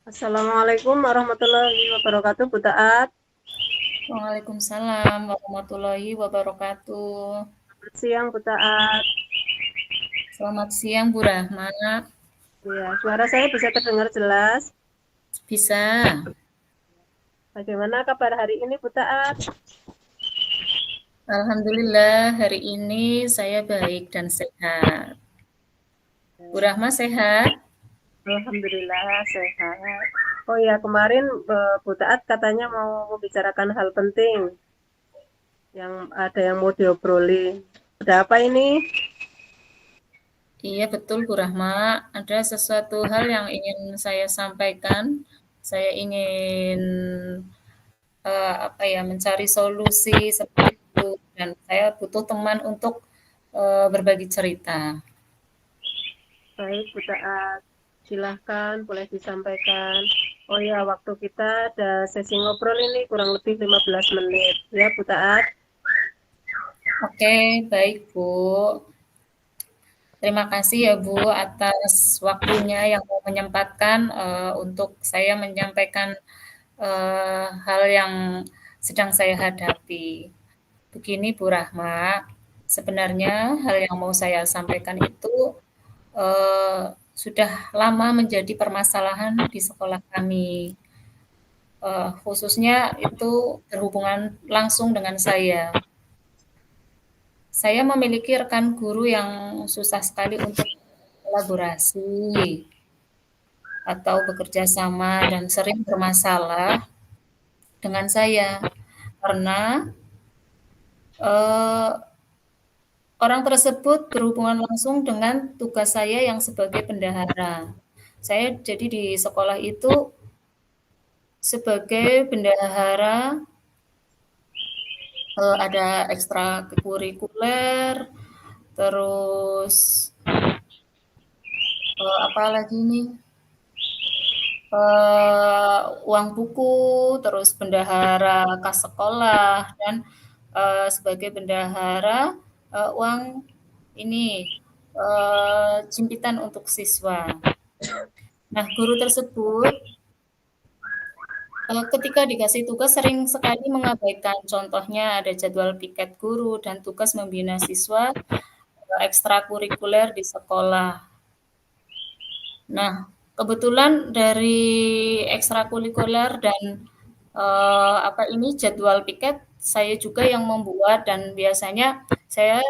Assalamualaikum warahmatullahi wabarakatuh, Bu Taat. Waalaikumsalam warahmatullahi wabarakatuh. Selamat siang, Bu Taat. Selamat siang, Bu Rahma. Ya, suara saya bisa terdengar jelas. Bisa. Bagaimana kabar hari ini, Bu Taat? Alhamdulillah, hari ini saya baik dan sehat. Bu Rahma sehat? Alhamdulillah sehat. Oh ya, kemarin Bu Taat katanya mau membicarakan hal penting yang ada yang mau diobrolin. Ada apa ini? Iya, betul, Bu Rahma. Ada sesuatu hal yang ingin saya sampaikan. Saya ingin apa ya, mencari solusi seperti itu dan saya butuh teman untuk berbagi cerita. Baik, Bu Taat. Silahkan, boleh disampaikan. Oh ya, waktu kita ada sesi ngobrol ini kurang lebih 15 menit. Ya, Bu Taat. Oke, baik, Bu. Terima kasih ya Bu atas waktunya yang mau menyempatkan untuk saya menyampaikan hal yang sedang saya hadapi. Begini Bu Rahma, sebenarnya hal yang mau saya sampaikan itu eh, sudah lama menjadi permasalahan di sekolah kami. Khususnya itu berhubungan langsung dengan saya. Saya memiliki rekan guru yang susah sekali untuk kolaborasi atau bekerja sama dan sering bermasalah dengan saya karena eh, orang tersebut berhubungan langsung dengan tugas saya yang sebagai bendahara. Saya jadi di sekolah itu sebagai bendahara, ada ekstrakurikuler, terus apa lagi nih, uang buku, terus bendahara kas sekolah, dan sebagai bendahara uang ini jimpitan untuk siswa. Nah, guru tersebut ketika dikasih tugas sering sekali mengabaikan. Contohnya ada jadwal piket guru dan tugas membina siswa ekstrakurikuler di sekolah. Nah, kebetulan dari ekstrakurikuler dan apa ini jadwal piket saya juga yang membuat dan biasanya saya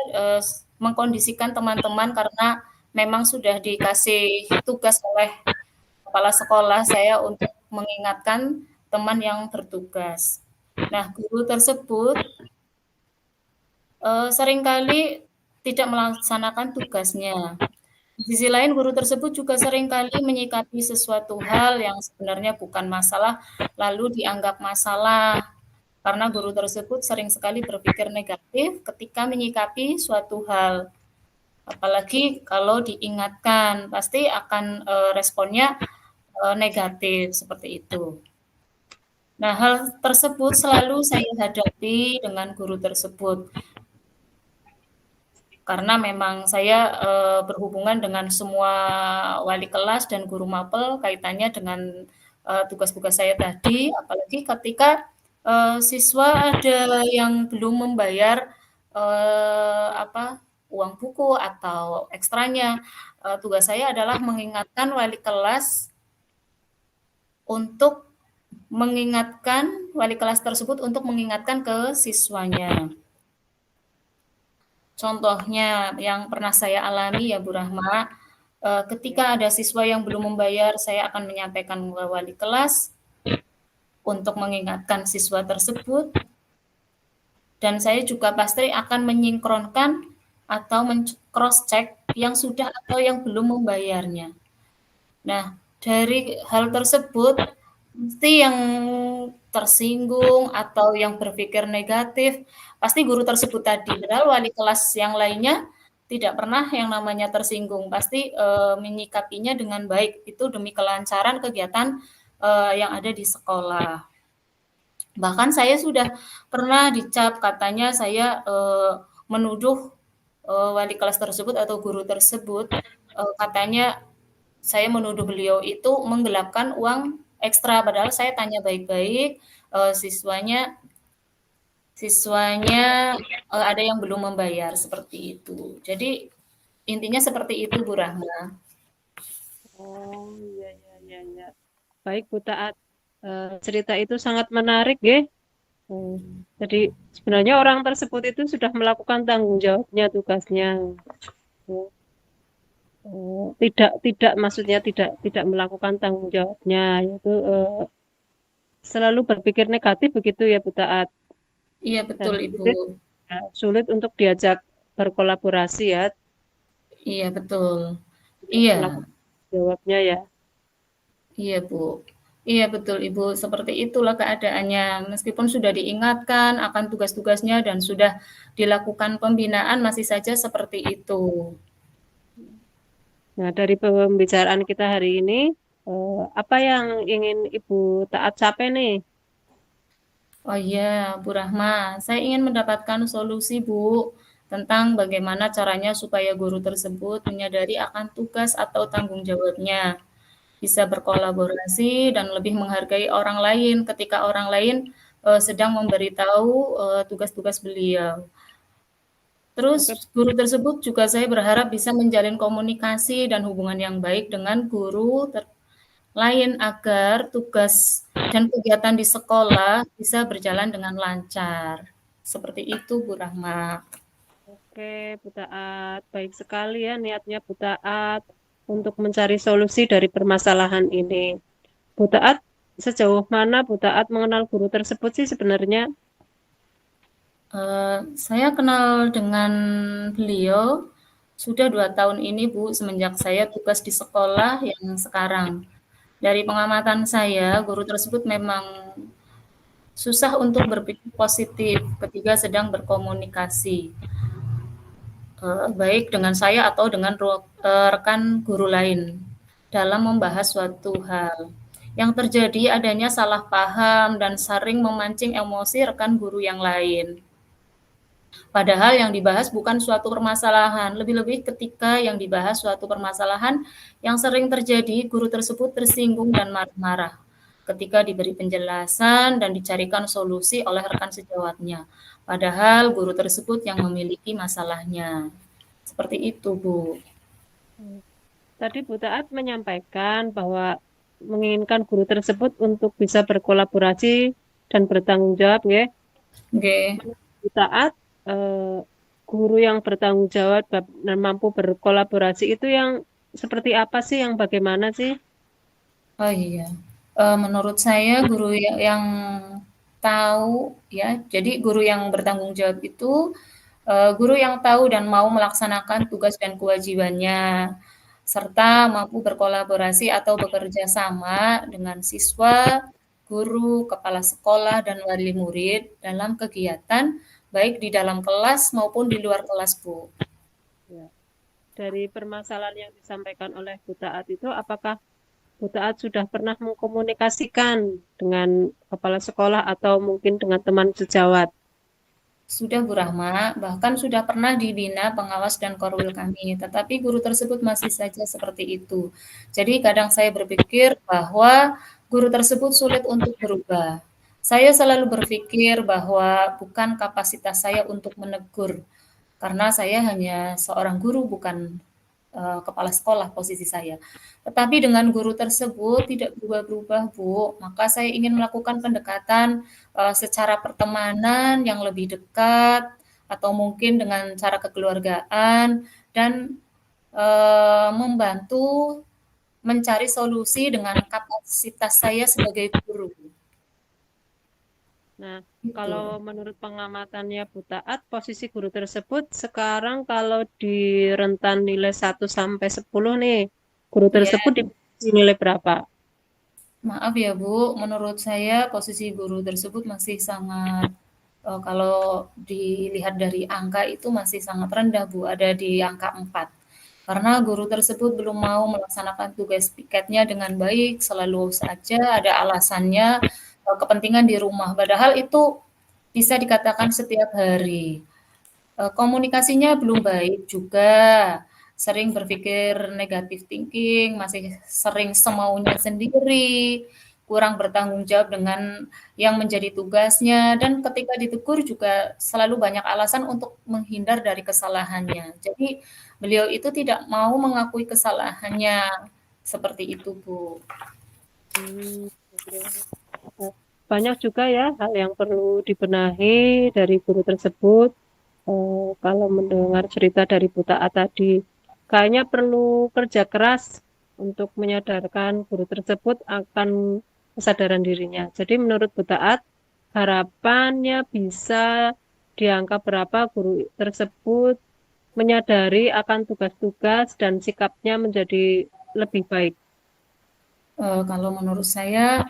mengkondisikan teman-teman karena memang sudah dikasih tugas oleh kepala sekolah saya untuk mengingatkan teman yang bertugas. Nah, guru tersebut seringkali tidak melaksanakan tugasnya. Di sisi lain, guru tersebut juga seringkali menyikapi sesuatu hal yang sebenarnya bukan masalah, lalu dianggap masalah. Karena guru tersebut sering sekali berpikir negatif ketika menyikapi suatu hal. Apalagi kalau diingatkan, pasti akan responnya negatif seperti itu. Nah, hal tersebut selalu saya hadapi dengan guru tersebut. Karena memang saya berhubungan dengan semua wali kelas dan guru mapel kaitannya dengan tugas-tugas saya tadi, apalagi ketika siswa ada yang belum membayar apa uang buku atau ekstranya, tugas saya adalah mengingatkan wali kelas untuk mengingatkan wali kelas tersebut untuk mengingatkan ke siswanya. Contohnya yang pernah saya alami ya Bu Rahma, ketika ada siswa yang belum membayar, saya akan menyampaikan ke wali kelas untuk mengingatkan siswa tersebut, dan saya juga pasti akan menyinkronkan atau cross check yang sudah atau yang belum membayarnya. Nah, dari hal tersebut, pasti yang tersinggung atau yang berpikir negatif, pasti guru tersebut tadi. Padahal wali kelas yang lainnya tidak pernah yang namanya tersinggung, pasti menyikapinya dengan baik. Itu demi kelancaran kegiatan yang ada di sekolah. Bahkan saya sudah pernah dicap katanya saya menuduh wali kelas tersebut atau guru tersebut, katanya saya menuduh beliau itu menggelapkan uang ekstra, padahal saya tanya baik-baik, siswanya siswanya, ada yang belum membayar, seperti itu. Jadi, intinya seperti itu, Bu Rahma. Oh, iya, iya, iya, iya. Baik, Bu Taat. Cerita itu sangat menarik, ya. Jadi, sebenarnya orang tersebut itu sudah melakukan tanggung jawabnya, tugasnya. Oh, tidak, tidak, maksudnya tidak melakukan tanggung jawabnya, yaitu selalu berpikir negatif begitu ya, Bu Taat. Iya, Dan betul, Ibu. sulit untuk diajak berkolaborasi ya, Iya, betul. untuk Iya. melakukan jawabnya ya. Iya, Bu. Iya, betul, Ibu. Seperti itulah keadaannya. Meskipun sudah diingatkan akan tugas-tugasnya dan sudah dilakukan pembinaan, masih saja seperti itu. Nah, dari pembicaraan kita hari ini, apa yang ingin Ibu Taat capai nih? Oh iya, Bu Rahma, saya ingin mendapatkan solusi, Bu, tentang bagaimana caranya supaya guru tersebut menyadari akan tugas atau tanggung jawabnya, bisa berkolaborasi dan lebih menghargai orang lain ketika orang lain sedang memberitahu tugas-tugas beliau. Terus Oke, guru tersebut juga saya berharap bisa menjalin komunikasi dan hubungan yang baik dengan guru lain agar tugas dan kegiatan di sekolah bisa berjalan dengan lancar. Seperti itu, Bu Rahma. oke, Bu Taat. Baik sekali ya niatnya Bu Taat untuk mencari solusi dari permasalahan ini. Bu Taat, sejauh mana Bu Taat mengenal guru tersebut sih sebenarnya? Saya kenal dengan beliau sudah 2 tahun ini, Bu, semenjak saya tugas di sekolah yang sekarang. Dari pengamatan saya, guru tersebut memang susah untuk berpikir positif ketika sedang berkomunikasi, baik dengan saya atau dengan rekan guru lain dalam membahas suatu hal. Yang terjadi adanya salah paham dan sering memancing emosi rekan guru yang lain. Padahal yang dibahas bukan suatu permasalahan, lebih-lebih ketika yang dibahas suatu permasalahan yang sering terjadi, guru tersebut tersinggung dan marah-marah ketika diberi penjelasan dan dicarikan solusi oleh rekan sejawatnya. Padahal guru tersebut yang memiliki masalahnya. Seperti itu, Bu. Tadi Bu Taat menyampaikan bahwa menginginkan guru tersebut untuk bisa berkolaborasi dan bertanggung jawab, ya. Oke. Bu Taat, guru yang bertanggung jawab dan mampu berkolaborasi itu yang seperti apa sih, yang bagaimana sih? Oh iya, menurut saya guru yang tahu ya, jadi guru yang bertanggung jawab itu, guru yang tahu dan mau melaksanakan tugas dan kewajibannya, serta mampu berkolaborasi atau bekerja sama dengan siswa, guru, kepala sekolah, dan wali murid dalam kegiatan baik di dalam kelas maupun di luar kelas, Bu. Ya. Dari permasalahan yang disampaikan oleh Bu Taat itu, apakah Bu Taat sudah pernah mengkomunikasikan dengan kepala sekolah atau mungkin dengan teman sejawat? Sudah Bu Rahma, bahkan sudah pernah dibina pengawas dan korwil kami, tetapi guru tersebut masih saja seperti itu. Jadi kadang saya berpikir bahwa guru tersebut sulit untuk berubah. Saya selalu berpikir bahwa bukan kapasitas saya untuk menegur, karena saya hanya seorang guru, bukan kepala sekolah posisi saya. Tetapi dengan guru tersebut tidak berubah-berubah, Bu. Maka saya ingin melakukan pendekatan secara pertemanan yang lebih dekat atau mungkin dengan cara kekeluargaan dan membantu mencari solusi dengan kapasitas saya sebagai guru. Nah, kalau Gitu. menurut pengamatannya Bu Taat, posisi guru tersebut sekarang kalau di rentan nilai 1 sampai 10 nih, guru Iya, tersebut di nilai berapa? maaf ya Bu, menurut saya posisi guru tersebut masih sangat kalau dilihat dari angka itu masih sangat rendah, Bu, ada di angka 4. Karena guru tersebut belum mau melaksanakan tugas piketnya dengan baik, selalu saja ada alasannya, kepentingan di rumah. Padahal itu bisa dikatakan setiap hari. Komunikasinya belum baik juga, sering berpikir negatif thinking, masih sering semaunya sendiri, kurang bertanggung jawab dengan yang menjadi tugasnya, dan ketika ditegur juga selalu banyak alasan untuk menghindar dari kesalahannya. Jadi beliau itu tidak mau mengakui kesalahannya, seperti itu, Bu. Hmm, oke. Nah, banyak juga ya hal yang perlu dibenahi dari guru tersebut. Kalau mendengar cerita dari Bu Taat tadi, kayaknya perlu kerja keras untuk menyadarkan guru tersebut akan kesadaran dirinya. Jadi menurut Bu Taat, harapannya bisa di angka berapa guru tersebut menyadari akan tugas-tugas dan sikapnya menjadi lebih baik. Kalau menurut saya,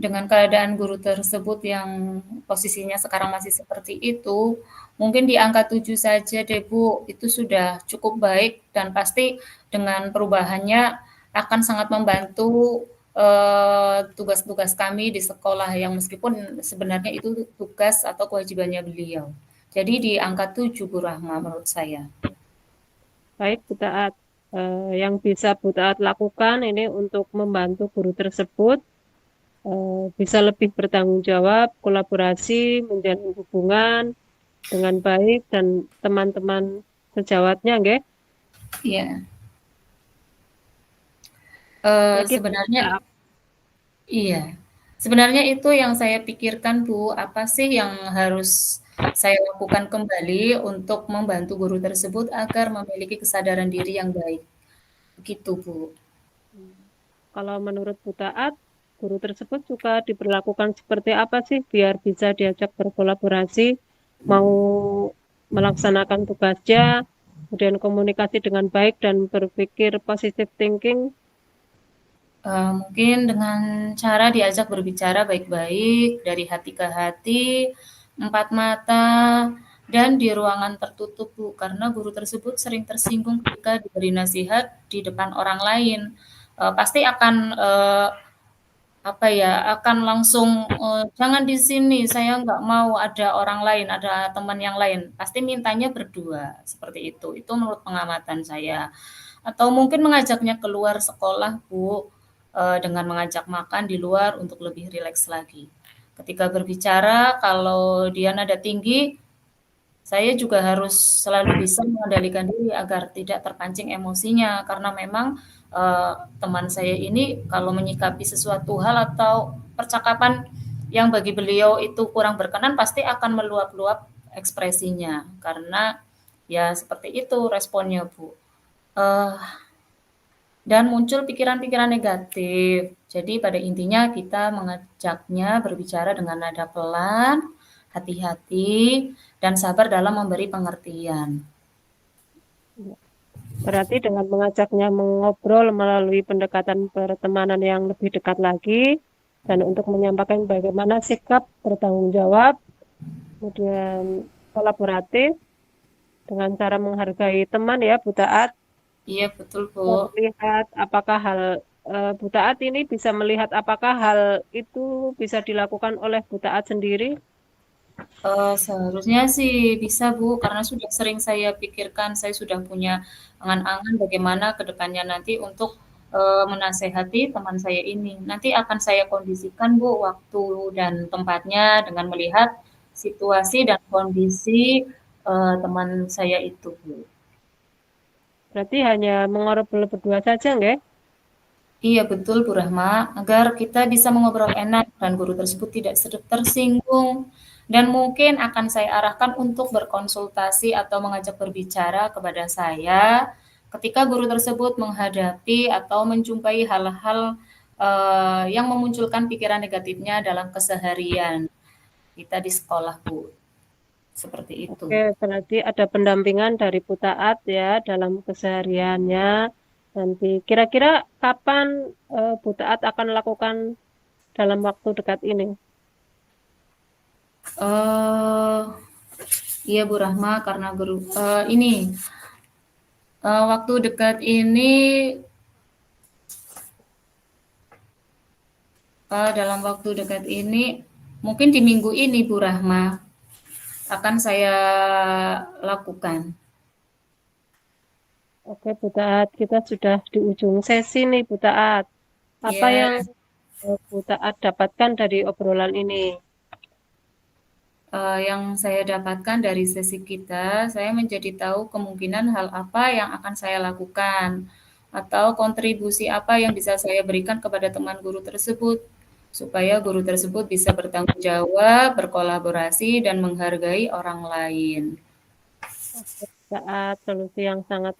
dengan keadaan guru tersebut yang posisinya sekarang masih seperti itu, mungkin di angka 7 saja deh, Bu. Itu sudah cukup baik dan pasti dengan perubahannya akan sangat membantu, tugas-tugas kami di sekolah yang meskipun sebenarnya itu tugas atau kewajibannya beliau. Jadi di angka 7 Bu Rahma menurut saya. Baik, Bu Taat. Yang bisa Bu Taat lakukan ini untuk membantu guru tersebut bisa lebih bertanggung jawab, kolaborasi, menjalin hubungan dengan baik dan teman-teman sejawatnya, nggih. Iya, Kira-kira sebenarnya ada iya. Sebenarnya itu yang saya pikirkan, Bu. Apa sih yang harus saya lakukan kembali untuk membantu guru tersebut agar memiliki kesadaran diri yang baik? Begitu, Bu. kalau menurut Bu Taat, guru tersebut suka diperlakukan seperti apa sih biar bisa diajak berkolaborasi, mau melaksanakan tugasnya, kemudian komunikasi dengan baik dan berpikir positive thinking. Mungkin dengan cara diajak berbicara baik-baik, dari hati ke hati, empat mata, dan di ruangan tertutup, Bu. Karena guru tersebut sering tersinggung ketika diberi nasihat di depan orang lain. Pasti akan, apa ya, akan langsung, "Jangan di sini, saya nggak mau ada orang lain, ada teman yang lain." Pasti mintanya berdua, seperti itu. Itu menurut pengamatan saya. Atau mungkin mengajaknya keluar sekolah, Bu, dengan mengajak makan di luar untuk lebih rileks lagi. Ketika berbicara, kalau dia nada tinggi, saya juga harus selalu bisa mengendalikan diri agar tidak terpancing emosinya, karena memang, teman saya ini kalau menyikapi sesuatu hal atau percakapan yang bagi beliau itu kurang berkenan, pasti akan meluap-luap ekspresinya, karena ya seperti itu responnya, Bu. Eee, dan muncul pikiran-pikiran negatif. Jadi pada intinya kita mengajaknya berbicara dengan nada pelan, hati-hati, dan sabar dalam memberi pengertian. Berarti dengan mengajaknya mengobrol melalui pendekatan pertemanan yang lebih dekat lagi, dan untuk menyampaikan bagaimana sikap bertanggung jawab, kemudian kolaboratif, dengan cara menghargai teman ya, Bu Taat, Iya betul, Bu. dan melihat apakah Bu Taat ini bisa melihat apakah hal itu bisa dilakukan oleh Bu Taat sendiri. Seharusnya sih bisa, Bu, karena sudah sering saya pikirkan, saya sudah punya angan-angan bagaimana ke depannya nanti untuk, menasehati teman saya ini. Nanti akan saya kondisikan, Bu, waktu dan tempatnya dengan melihat situasi dan kondisi, teman saya itu, Bu. Berarti hanya mengobrol berdua saja, nggak? Iya betul Bu Rahma, agar kita bisa mengobrol enak dan guru tersebut tidak tersinggung. Dan mungkin akan saya arahkan untuk berkonsultasi atau mengajak berbicara kepada saya ketika guru tersebut menghadapi atau menjumpai hal-hal yang memunculkan pikiran negatifnya dalam keseharian kita di sekolah, Bu. Seperti itu. Oke, berarti ada pendampingan dari Bu Taat ya dalam kesehariannya. Nanti kira-kira kapan Bu Taat akan lakukan dalam waktu dekat ini? Eh iya Bu Rahma, karena guru ini waktu dekat ini dalam waktu dekat ini, mungkin di minggu ini Bu Rahma, akan saya lakukan. Oke, Bu Taat, kita sudah di ujung sesi nih, Bu Taat. Apa yang Ya, Bu Taat dapatkan dari obrolan ini? Yang saya dapatkan dari sesi kita, saya menjadi tahu kemungkinan hal apa yang akan saya lakukan, atau kontribusi apa yang bisa saya berikan kepada teman guru tersebut, supaya guru tersebut bisa bertanggung jawab, berkolaborasi, dan menghargai orang lain. Saat solusi yang sangat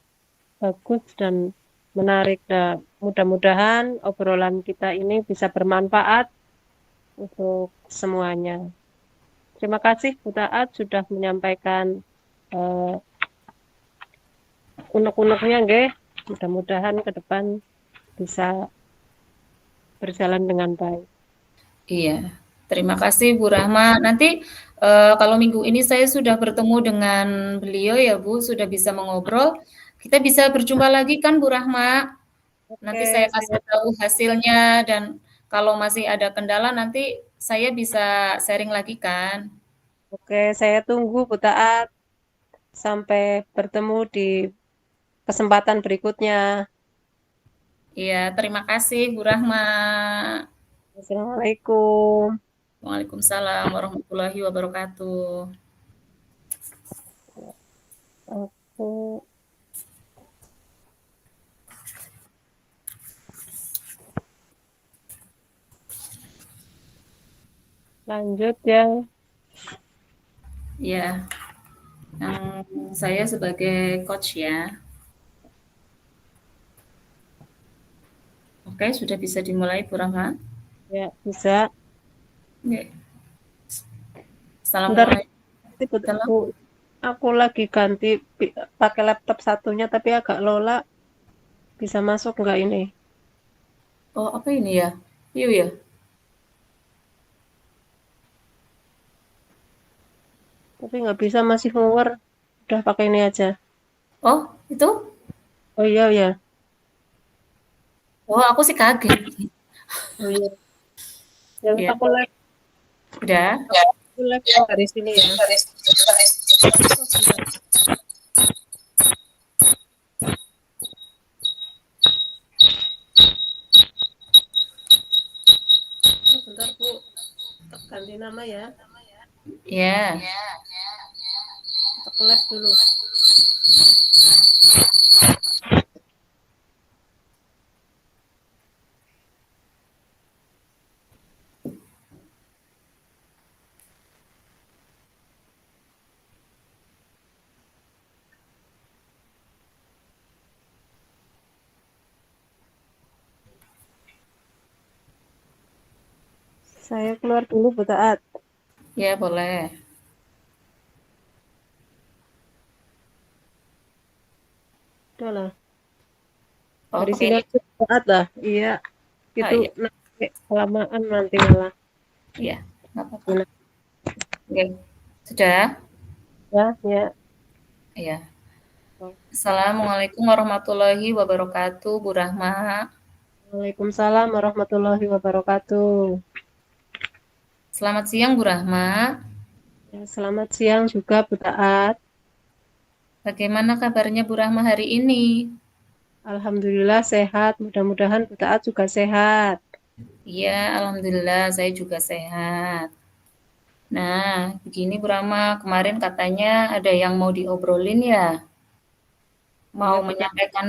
bagus dan menarik. Dan mudah-mudahan obrolan kita ini bisa bermanfaat untuk semuanya. Terima kasih Bu Taat sudah menyampaikan eh, unek-uneknya, nggih. Mudah-mudahan ke depan bisa berjalan dengan baik. Iya, terima kasih Bu Rahma. Nanti kalau minggu ini saya sudah bertemu dengan beliau ya Bu, sudah bisa mengobrol. Kita bisa berjumpa lagi kan Bu Rahma? Nanti saya Oke, kasih tahu hasilnya dan kalau masih ada kendala nanti saya bisa sharing lagi kan? saya tunggu Bu Taat sampai bertemu di kesempatan berikutnya. Iya, terima kasih Bu Rahma. Assalamualaikum. Waalaikumsalam warahmatullahi wabarakatuh. Aku lanjut ya. Ya, yang saya sebagai coach ya. Oke, sudah bisa dimulai Bu Rahma. Ya, bisa. Oke. Bentar, Assalamualaikum. aku lagi ganti pakai laptop satunya tapi agak lola. Bisa masuk nggak ini? Oh, apa ini ya? Yuk ya. Tapi nggak bisa masih ngover. Udah pakai ini aja. Oh, itu? Oh iya ya. Oh, aku sih kaget. Oh iya. Yang Ya, udah. aku live dari sini ya. Oh, bentar. Oh, bentar Bu. Ganti nama ya. Ya. Aku live dulu. Saya keluar dulu Bu Taat. Ya, boleh. Udah lah. Oh, Dari sini oke. aja Bu Taat lah. Iya. Ah, Itu iya. nanti kelamaan nanti malah. Iya, nggak apa-apa. Oke. Sudah? Ya, ya. Iya. Assalamualaikum warahmatullahi wabarakatuh, Bu Rahma. Waalaikumsalam warahmatullahi wabarakatuh. Selamat siang, Bu Rahma. Ya, selamat siang juga Bu Taat. Bagaimana kabarnya Bu Rahma hari ini? Alhamdulillah sehat. Mudah-mudahan Bu Taat juga sehat. Iya, alhamdulillah saya juga sehat. Nah, begini Bu Rahma, kemarin katanya ada yang mau diobrolin ya? Mau Iya Bu Taat. menyampaikan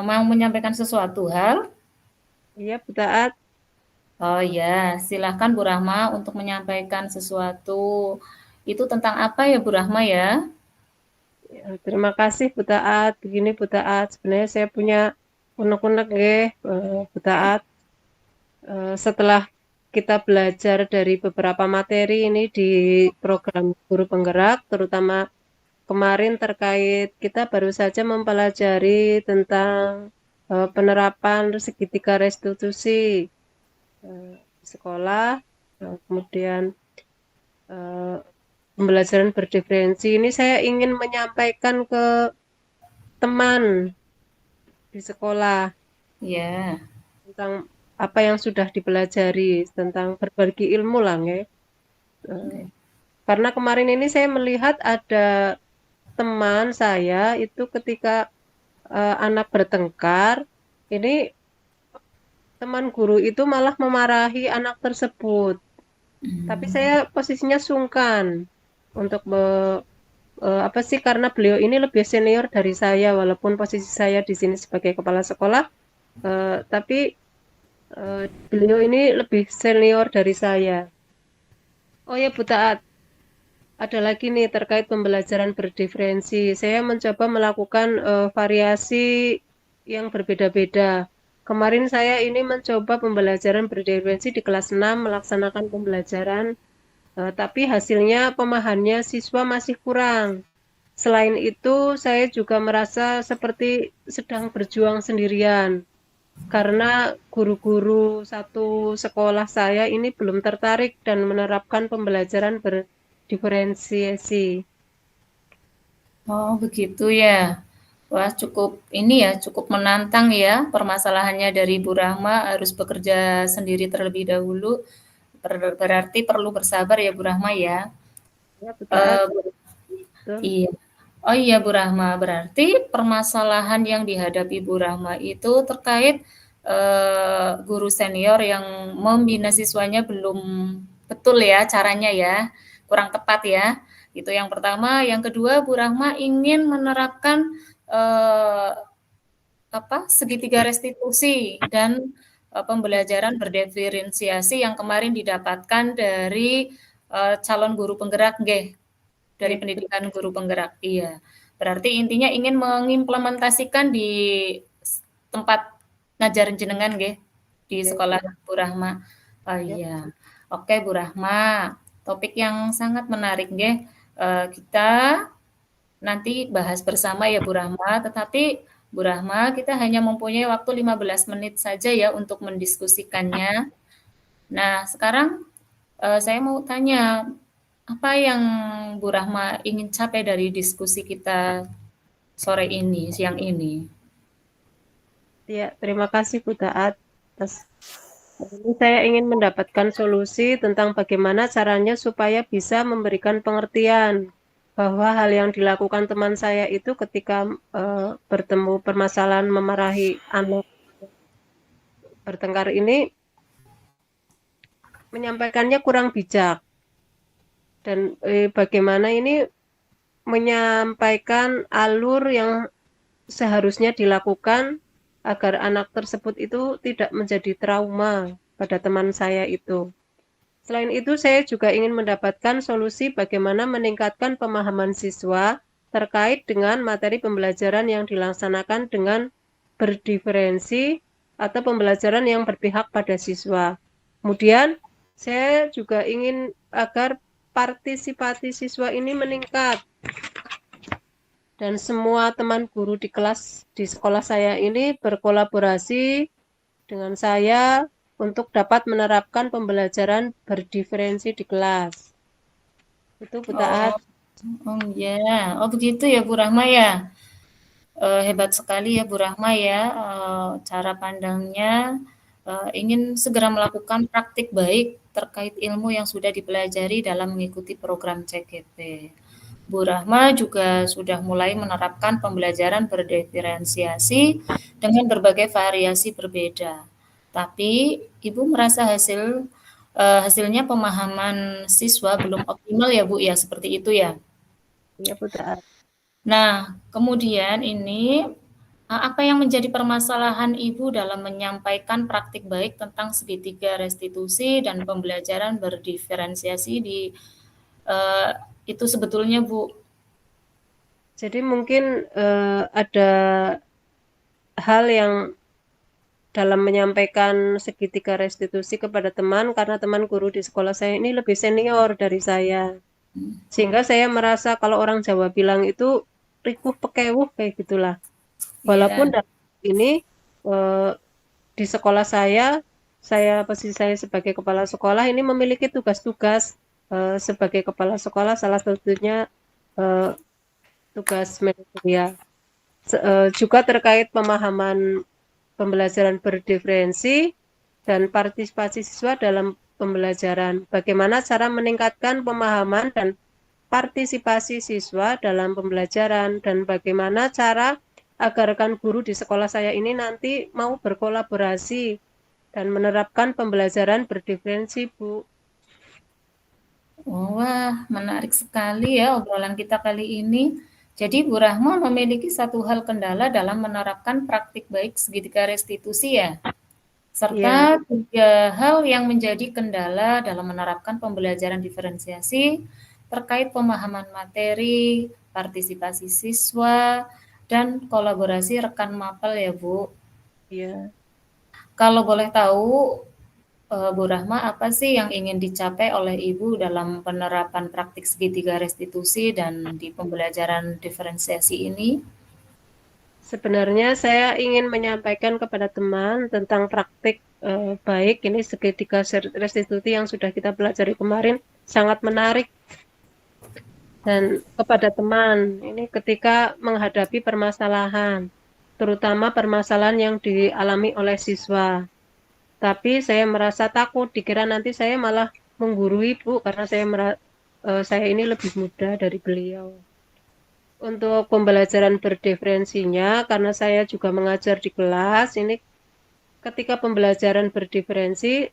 mau menyampaikan sesuatu hal? Iya Bu Taat. Oh ya, silahkan Bu Rahma untuk menyampaikan sesuatu. Itu tentang apa ya Bu Rahma ya? Ya, terima kasih Bu Taat. Begini Bu Taat, sebenarnya saya punya unek-unek nggih, Bu Taat. Setelah kita belajar dari beberapa materi ini di program Guru Penggerak, terutama kemarin terkait kita baru saja mempelajari tentang penerapan segitiga restitusi di sekolah, kemudian eh, pembelajaran berdiferensi. Ini saya ingin menyampaikan ke teman di sekolah Ya, tentang apa yang sudah dipelajari tentang berbagi ilmu lah ya. Eh, oke. Karena kemarin ini saya melihat ada teman saya itu ketika anak bertengkar, ini teman guru itu malah memarahi anak tersebut. Tapi saya posisinya sungkan untuk apa sih, karena beliau ini lebih senior dari saya walaupun posisi saya di sini sebagai kepala sekolah, tapi beliau ini lebih senior dari saya. Oh ya Bu Taat, ada lagi nih terkait pembelajaran berdiferensi. Saya mencoba melakukan variasi yang berbeda-beda. Kemarin saya ini mencoba pembelajaran berdiferensi di kelas 6 melaksanakan pembelajaran, tapi hasilnya pemahamannya siswa masih kurang. Selain itu, saya juga merasa seperti sedang berjuang sendirian karena guru-guru satu sekolah saya ini belum tertarik dan menerapkan pembelajaran berdiferensiasi. Oh, begitu ya. Wah, cukup ini ya, cukup menantang ya permasalahannya dari Bu Rahma harus bekerja sendiri terlebih dahulu. Berarti perlu bersabar ya Bu Rahma ya. Ya, Bu Taat, Eh, betul. iya. Oh iya Bu Rahma, berarti permasalahan yang dihadapi Bu Rahma itu terkait guru senior yang membina siswanya belum betul ya caranya ya, kurang tepat ya. Itu yang pertama. Yang kedua, Bu Rahma ingin menerapkan eh, segitiga restitusi dan pembelajaran berdiferensiasi yang kemarin didapatkan dari calon guru penggerak, nggih, dari Ya, pendidikan guru penggerak. Iya. Berarti intinya ingin mengimplementasikan di tempat ngajar jenengan nggih, di ya, sekolah ya, Bu Rahma. Oh ya. iya. Oke Bu Rahma, topik yang sangat menarik nggih. Kita nanti bahas bersama ya Bu Rahma, tetapi Bu Rahma kita hanya mempunyai waktu 15 menit saja ya untuk mendiskusikannya. Nah, sekarang saya mau tanya, apa yang Bu Rahma ingin capai dari diskusi kita sore ini, siang ini? Ya, terima kasih Bu Taat. Ini saya ingin mendapatkan solusi tentang bagaimana caranya supaya bisa memberikan pengertian bahwa hal yang dilakukan teman saya itu ketika bertemu permasalahan memarahi anak bertengkar ini menyampaikannya kurang bijak, dan bagaimana ini menyampaikan alur yang seharusnya dilakukan agar anak tersebut itu tidak menjadi trauma pada teman saya itu. Selain itu, saya juga ingin mendapatkan solusi bagaimana meningkatkan pemahaman siswa terkait dengan materi pembelajaran yang dilaksanakan dengan berdiferensi atau pembelajaran yang berpihak pada siswa. Kemudian, saya juga ingin agar partisipasi siswa ini meningkat dan semua teman guru di kelas di sekolah saya ini berkolaborasi dengan saya untuk dapat menerapkan pembelajaran berdiferensi di kelas. Itu Bu Taat. Oh, oh ya, oh begitu ya Bu Rahma ya. Hebat sekali ya Bu Rahma ya, cara pandangnya, ingin segera melakukan praktik baik terkait ilmu yang sudah dipelajari dalam mengikuti program CGP. Bu Rahma juga sudah mulai menerapkan pembelajaran berdiferensiasi dengan berbagai variasi berbeda. Tapi Ibu merasa hasilnya pemahaman siswa belum optimal ya Bu ya, seperti itu ya? Ya Bu Taat. Nah, kemudian ini, apa yang menjadi permasalahan Ibu dalam menyampaikan praktik baik tentang segitiga restitusi dan pembelajaran berdiferensiasi eee, itu sebetulnya, Bu? Jadi mungkin ada hal yang dalam menyampaikan segitiga restitusi kepada teman karena teman guru di sekolah saya ini lebih senior dari saya. Sehingga saya merasa kalau orang Jawa bilang itu rikuh pekewuh kayak gitulah. Walaupun Iya, dalam ini eh, di sekolah saya posisi saya sebagai kepala sekolah ini memiliki tugas-tugas sebagai kepala sekolah, salah satunya eh, tugas manajerial. Juga terkait pemahaman pembelajaran berdiferensi dan partisipasi siswa dalam pembelajaran. Bagaimana cara meningkatkan pemahaman dan partisipasi siswa dalam pembelajaran dan bagaimana cara agar rekan guru di sekolah saya ini nanti mau berkolaborasi dan menerapkan pembelajaran berdiferensi, Bu. Wah, menarik sekali ya obrolan kita kali ini. Jadi Bu Rahma memiliki satu hal kendala dalam menerapkan praktik baik segitiga restitusi ya, Iya, serta 3 hal yang menjadi kendala dalam menerapkan pembelajaran diferensiasi terkait pemahaman materi, partisipasi siswa, dan kolaborasi rekan mapel ya Bu. iya. Kalau boleh tahu, Bu Rahma, apa sih yang ingin dicapai oleh Ibu dalam penerapan praktik segitiga restitusi dan di pembelajaran diferensiasi ini? Sebenarnya saya ingin menyampaikan kepada teman tentang praktik baik ini segitiga restitusi yang sudah kita pelajari kemarin sangat menarik, dan kepada teman ini ketika menghadapi permasalahan, terutama permasalahan yang dialami oleh siswa. Tapi saya merasa takut, dikira nanti saya malah menggurui, Bu, karena saya ini lebih muda dari beliau. Untuk pembelajaran berdiferensinya, karena saya juga mengajar di kelas, ini ketika pembelajaran berdiferensi,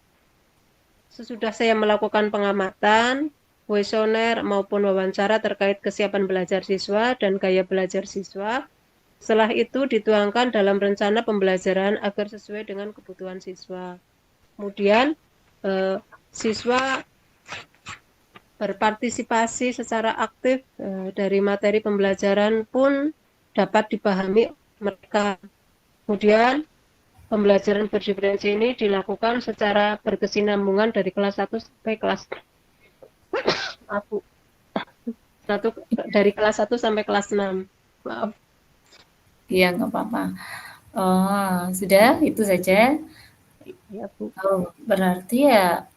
sesudah saya melakukan pengamatan, kuesioner maupun wawancara terkait kesiapan belajar siswa dan gaya belajar siswa, setelah itu dituangkan dalam rencana pembelajaran agar sesuai dengan kebutuhan siswa. Kemudian siswa berpartisipasi secara aktif dari materi pembelajaran pun dapat dipahami mereka. Kemudian pembelajaran berdiferensi ini dilakukan secara berkesinambungan dari kelas 1 sampai kelas aku satu dari kelas 1 sampai kelas 6. Maaf. Iya, nggak apa-apa. Oh, sudah itu saja. Ya, Bu. Oh, berarti ya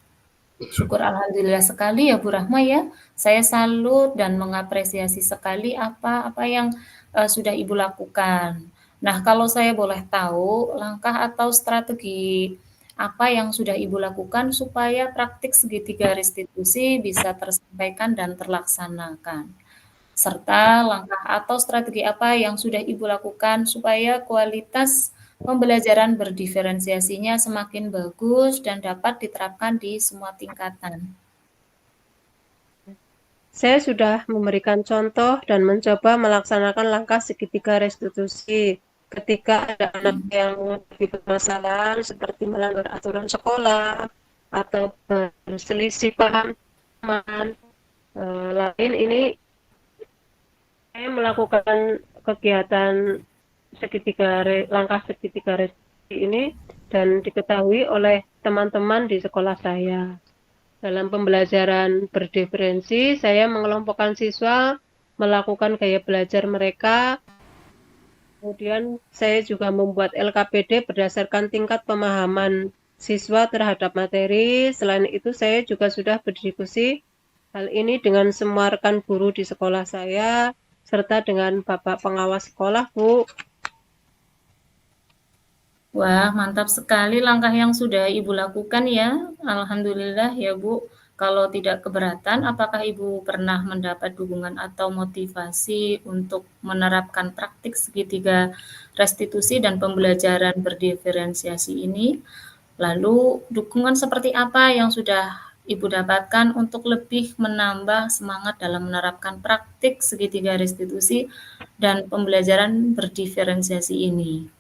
syukur alhamdulillah sekali ya Bu Rahma ya. Saya salut dan mengapresiasi sekali apa-apa yang sudah Ibu lakukan. Nah, kalau saya boleh tahu langkah atau strategi apa yang sudah Ibu lakukan supaya praktik segitiga restitusi bisa tersampaikan dan terlaksanakan? Serta langkah atau strategi apa yang sudah Ibu lakukan supaya kualitas pembelajaran berdiferensiasinya semakin bagus dan dapat diterapkan di semua tingkatan. Saya sudah memberikan contoh dan mencoba melaksanakan langkah segitiga restitusi. Ketika ada anak yang mengalami permasalahan seperti melanggar aturan sekolah atau berselisih paham teman lain, ini saya melakukan kegiatan langkah segitiga restitusi ini dan diketahui oleh teman-teman di sekolah saya. Dalam pembelajaran berdiferensi, saya mengelompokkan siswa melakukan gaya belajar mereka. Kemudian saya juga membuat LKPD berdasarkan tingkat pemahaman siswa terhadap materi. Selain itu, saya juga sudah berdiskusi hal ini dengan semua rekan guru di sekolah saya, serta dengan Bapak pengawas sekolah, Bu. Wah, mantap sekali langkah yang sudah Ibu lakukan ya. Alhamdulillah ya Bu. Kalau tidak keberatan, apakah Ibu pernah mendapat dukungan atau motivasi untuk menerapkan praktik segitiga restitusi dan pembelajaran berdiferensiasi ini? Lalu dukungan seperti apa yang sudah Ibu dapatkan untuk lebih menambah semangat dalam menerapkan praktik segitiga restitusi dan pembelajaran berdiferensiasi ini?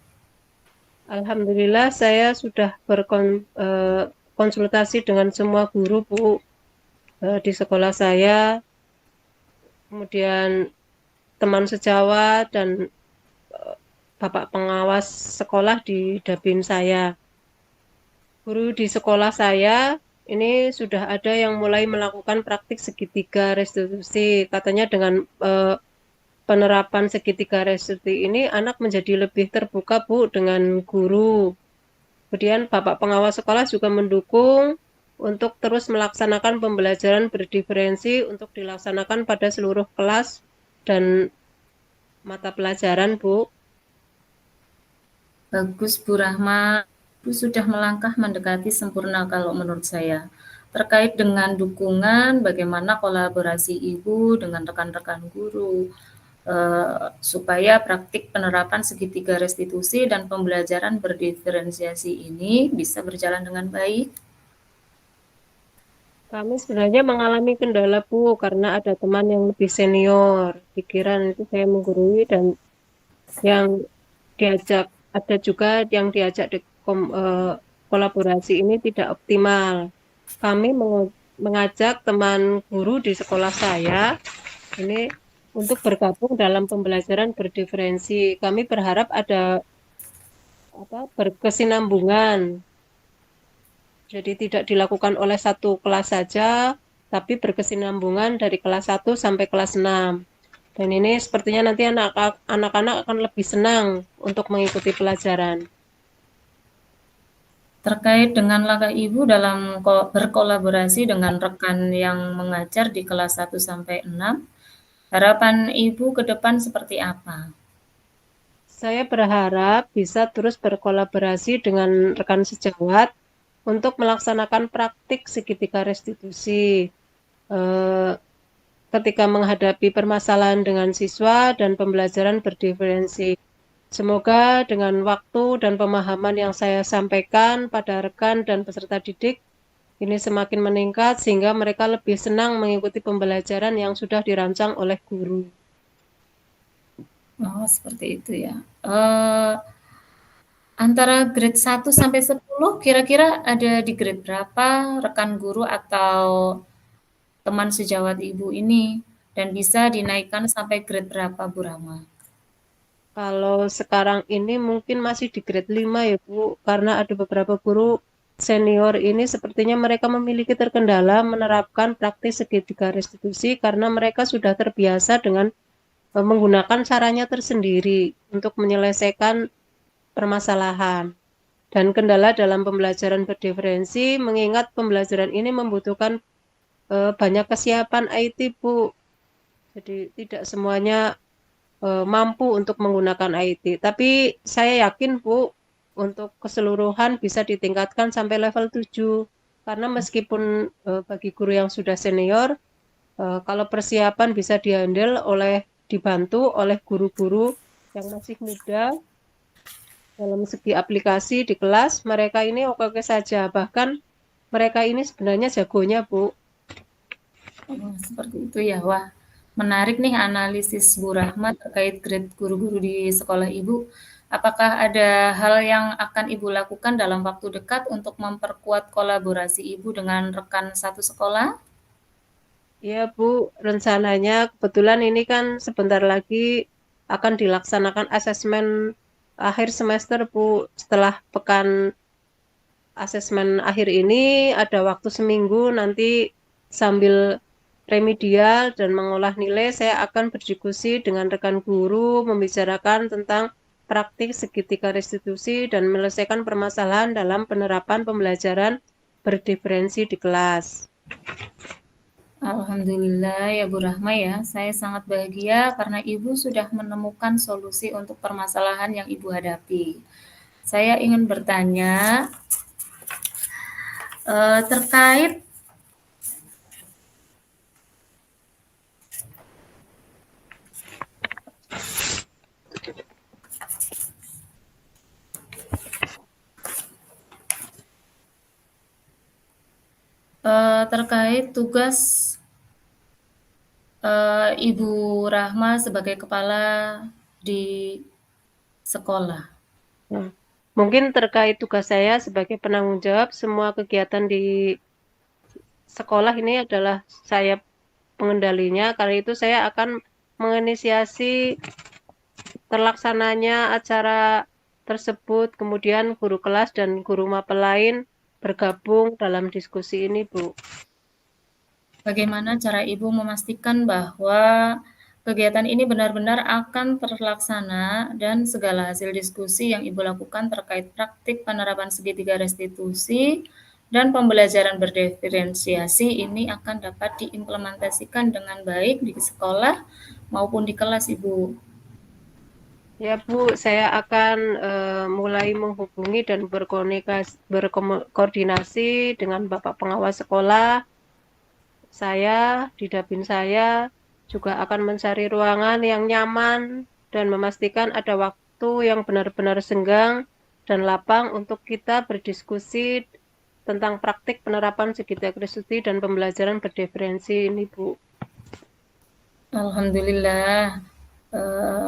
Alhamdulillah saya sudah berkonsultasi dengan semua guru, Bu, di sekolah saya, kemudian teman sejawat dan Bapak pengawas sekolah di Dapin saya. Guru di sekolah saya ini sudah ada yang mulai melakukan praktik segitiga restitusi. Katanya dengan penerapan segitiga restitusi ini anak menjadi lebih terbuka, Bu, dengan guru. Kemudian Bapak pengawas sekolah juga mendukung untuk terus melaksanakan pembelajaran berdiferensi untuk dilaksanakan pada seluruh kelas dan mata pelajaran, Bu. Bagus Bu Rahma, Ibu sudah melangkah mendekati sempurna kalau menurut saya. Terkait dengan dukungan, bagaimana kolaborasi Ibu dengan rekan-rekan guru, supaya praktik penerapan segitiga restitusi dan pembelajaran berdiferensiasi ini bisa berjalan dengan baik? Kami sebenarnya mengalami kendala Bu, karena ada teman yang lebih senior. Pikiran itu saya menggurui dan yang diajak, ada juga yang diajak kolaborasi ini tidak optimal. Kami mengajak teman guru di sekolah saya ini untuk bergabung dalam pembelajaran berdiferensi. Kami berharap ada berkesinambungan. Jadi tidak dilakukan oleh satu kelas saja, tapi berkesinambungan dari kelas 1 sampai kelas 6. Dan ini sepertinya nanti anak-anak akan lebih senang untuk mengikuti pelajaran. Terkait dengan langkah Ibu dalam berkolaborasi dengan rekan yang mengajar di kelas 1 sampai 6, harapan Ibu ke depan seperti apa? Saya berharap bisa terus berkolaborasi dengan rekan sejawat untuk melaksanakan praktik segitiga restitusi. Eh, Ketika menghadapi permasalahan dengan siswa dan pembelajaran berdiferensi. Semoga dengan waktu dan pemahaman yang saya sampaikan pada rekan dan peserta didik ini semakin meningkat sehingga mereka lebih senang mengikuti pembelajaran yang sudah dirancang oleh guru. Oh, seperti itu ya. Antara grade 1 sampai 10 kira-kira ada di grade berapa rekan guru atau teman sejawat Ibu ini? Dan bisa dinaikkan sampai grade berapa, Bu Rahma? Kalau sekarang ini mungkin masih di grade 5 ya Bu, karena ada beberapa guru senior ini sepertinya mereka memiliki terkendala menerapkan praktis segitiga restitusi karena mereka sudah terbiasa dengan menggunakan caranya tersendiri untuk menyelesaikan permasalahan. Dan kendala dalam pembelajaran berdiferensi mengingat pembelajaran ini membutuhkan banyak kesiapan IT, Bu. Jadi tidak semuanya mampu untuk menggunakan IT. Tapi saya yakin, Bu, untuk keseluruhan bisa ditingkatkan sampai level 7. Karena meskipun bagi guru yang sudah senior, kalau persiapan bisa dibantu oleh guru-guru yang masih muda dalam segi aplikasi di kelas, mereka ini oke-oke saja. Bahkan mereka ini sebenarnya jagonya, Bu. Oh, seperti itu ya. Wah, menarik nih analisis Bu Rahma terkait grade guru-guru di sekolah Ibu. Apakah ada hal yang akan Ibu lakukan dalam waktu dekat untuk memperkuat kolaborasi Ibu dengan rekan satu sekolah? Iya, Bu, rencananya kebetulan ini kan sebentar lagi akan dilaksanakan asesmen akhir semester, Bu. Setelah pekan asesmen akhir ini ada waktu seminggu nanti sambil remedial dan mengolah nilai, saya akan berdiskusi dengan rekan guru membicarakan tentang praktik segitiga restitusi dan menyelesaikan permasalahan dalam penerapan pembelajaran berdiferensi di kelas. Alhamdulillah ya Bu Rahma ya, saya sangat bahagia karena Ibu sudah menemukan solusi untuk permasalahan yang Ibu hadapi. Saya ingin bertanya terkait terkait tugas Ibu Rahma sebagai kepala di sekolah. Nah, mungkin terkait tugas saya sebagai penanggung jawab semua kegiatan di sekolah ini adalah saya pengendalinya. Karena itu saya akan menginisiasi terlaksananya acara tersebut, kemudian guru kelas dan guru mapel lain bergabung dalam diskusi ini, Bu. Bagaimana cara Ibu memastikan bahwa kegiatan ini benar-benar akan terlaksana dan segala hasil diskusi yang Ibu lakukan terkait praktik penerapan segitiga restitusi dan pembelajaran berdiferensiasi ini akan dapat diimplementasikan dengan baik di sekolah maupun di kelas, Ibu? Ya, Bu, saya akan mulai menghubungi dan berkoordinasi dengan Bapak Pengawas Sekolah, saya, di Dapin saya, juga akan mencari ruangan yang nyaman dan memastikan ada waktu yang benar-benar senggang dan lapang untuk kita berdiskusi tentang praktik penerapan segitiga Kristuti dan pembelajaran berdiferensi ini, Bu. Alhamdulillah,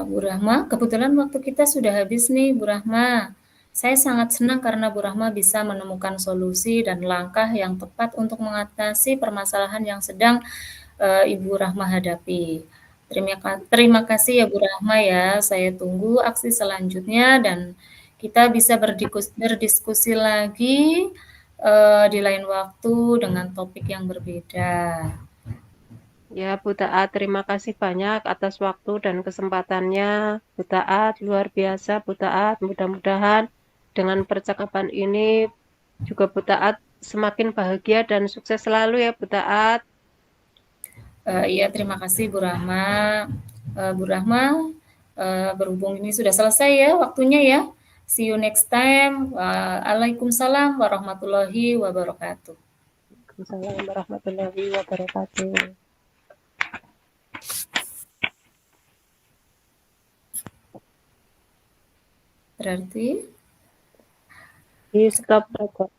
Bu Rahma, kebetulan waktu kita sudah habis nih, Bu Rahma. Saya sangat senang karena Bu Rahma bisa menemukan solusi dan langkah yang tepat untuk mengatasi permasalahan yang sedang Ibu Rahma hadapi. Terima kasih ya Bu Rahma ya. Saya tunggu aksi selanjutnya dan kita bisa berdiskusi lagi di lain waktu dengan topik yang berbeda. Ya, Bu Taat, terima kasih banyak atas waktu dan kesempatannya. Bu Taat, luar biasa, Bu Taat. Mudah-mudahan dengan percakapan ini juga Bu Taat semakin bahagia dan sukses selalu ya, Bu Taat. Iya, terima kasih Bu Rahma. Bu Rahma, berhubung ini sudah selesai ya waktunya ya. See you next time. Waalaikumsalam warahmatullahi wabarakatuh. Assalamualaikum warahmatullahi wabarakatuh. Berarti Di stop record.